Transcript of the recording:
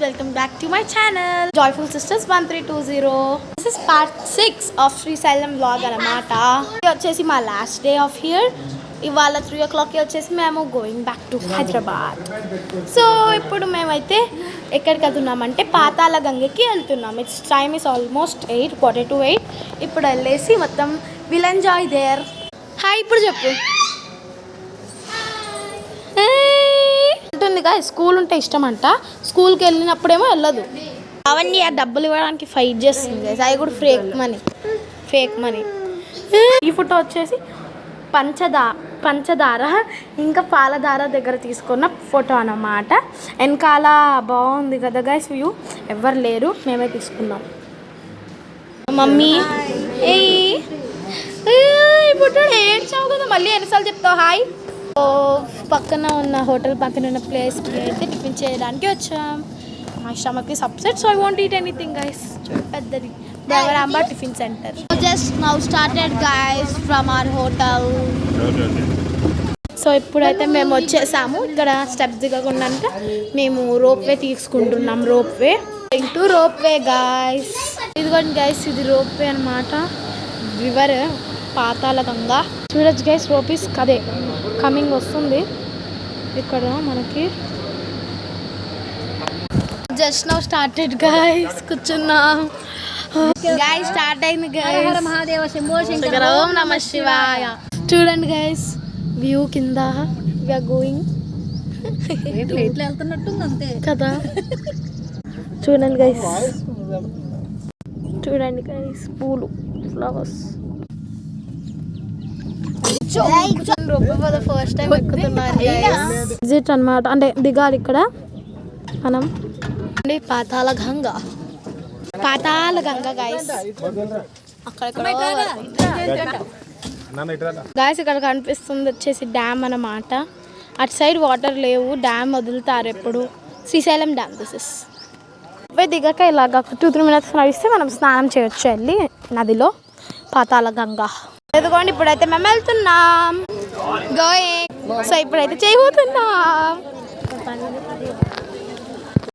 welcome back to my channel Joyful Sisters 1320. This is part 6 of Srisailam vlog anamata. Vachesi my last day of here. Ivala 3 o'clock vachesi memo going back to Hyderabad. So ippudu memaithe ekkadiki velutunnamante Patala Gangaki veltunnam. Its time is almost 8, quarter to 8. Ippudu ellesi mottham we'll enjoy there. Hi ippudu cheppu. School ఉంటే ఇష్టం అంట, స్కూల్కి వెళ్ళినప్పుడేమో వెళ్ళదు. అవన్నీ ఆ డబ్బులు ఇవ్వడానికి fight చేస్తుంది. అది కూడా ఫేక్ మనీ. ఈ ఫోటో వచ్చేసి పంచదార ఇంకా పాలధార దగ్గర తీసుకున్న ఫోటో అన్నమాట. వెనకాల బాగుంది కదా గైస్, వ్యూ ఎవ్వరు లేరు, మేమే తీసుకున్నాం. మమ్మీ ఈ ఫోటో ఏడ్చావు కదా, మళ్ళీ ఎన్నిసార్లు చెప్తావు హాయ్. పక్కన ఉన్న హోటల్ పక్కన ఉన్న ప్లేస్కి అయితే టిఫిన్ చేయడానికి వచ్చాం. మా స్టమక్కి upset, so I want eat anything guys. పెద్దది Devaramba tiffin center. Just now started guys from our hotel. So ఇప్పుడైతే మేము వచ్చేసాము. ఇక్కడ స్టెప్స్ దిగకుండా మేము రోప్వే తీసుకుంటున్నాం. Ropeway guys. ఇదిగోండి గైస్, ఇది రోప్వే అనమాట. రివర్ పాతాల గంగా. చూడొచ్చు గైస్, రోపీస్ కదే కమింగ్ వస్తుంది ఇక్కడ మనకి. జస్ట్ నౌ స్టార్టెడ్ గైస్, కూర్చున్నాం. గైస్ స్టార్ట్ అయింది గైస్. ఓం నమః శివాయ. చూడండి గైస్, వ్యూ కింద వి ఆర్ గోయింగ్ కదా. చూడండి గైస్, పూలు, ఫ్లవర్స్. ఫస్ట్ టైం ఎక్కుతున్నారు విజిట్ అనమాట. అంటే దిగాలి ఇక్కడ మనం. పాతాల గంగా గైస్. అక్కడ గైస్ ఇక్కడ కనిపిస్తుంది వచ్చేసి డ్యామ్ అన్నమాట. అటు సైడ్ వాటర్ లేవు, డ్యామ్ వదులుతారు ఎప్పుడు. Srisailam dam this is. దిగాక ఇలాగ 2-3 minutes నడిస్తే మనం స్నానం చేయొచ్చు వెళ్ళి నదిలో. పాతాల గంగా. ఎదుగోండి, ఇప్పుడైతే మేము వెళ్తున్నాం. గోయింగ్. సో ఇప్పుడైతే చేయబోతున్నాం.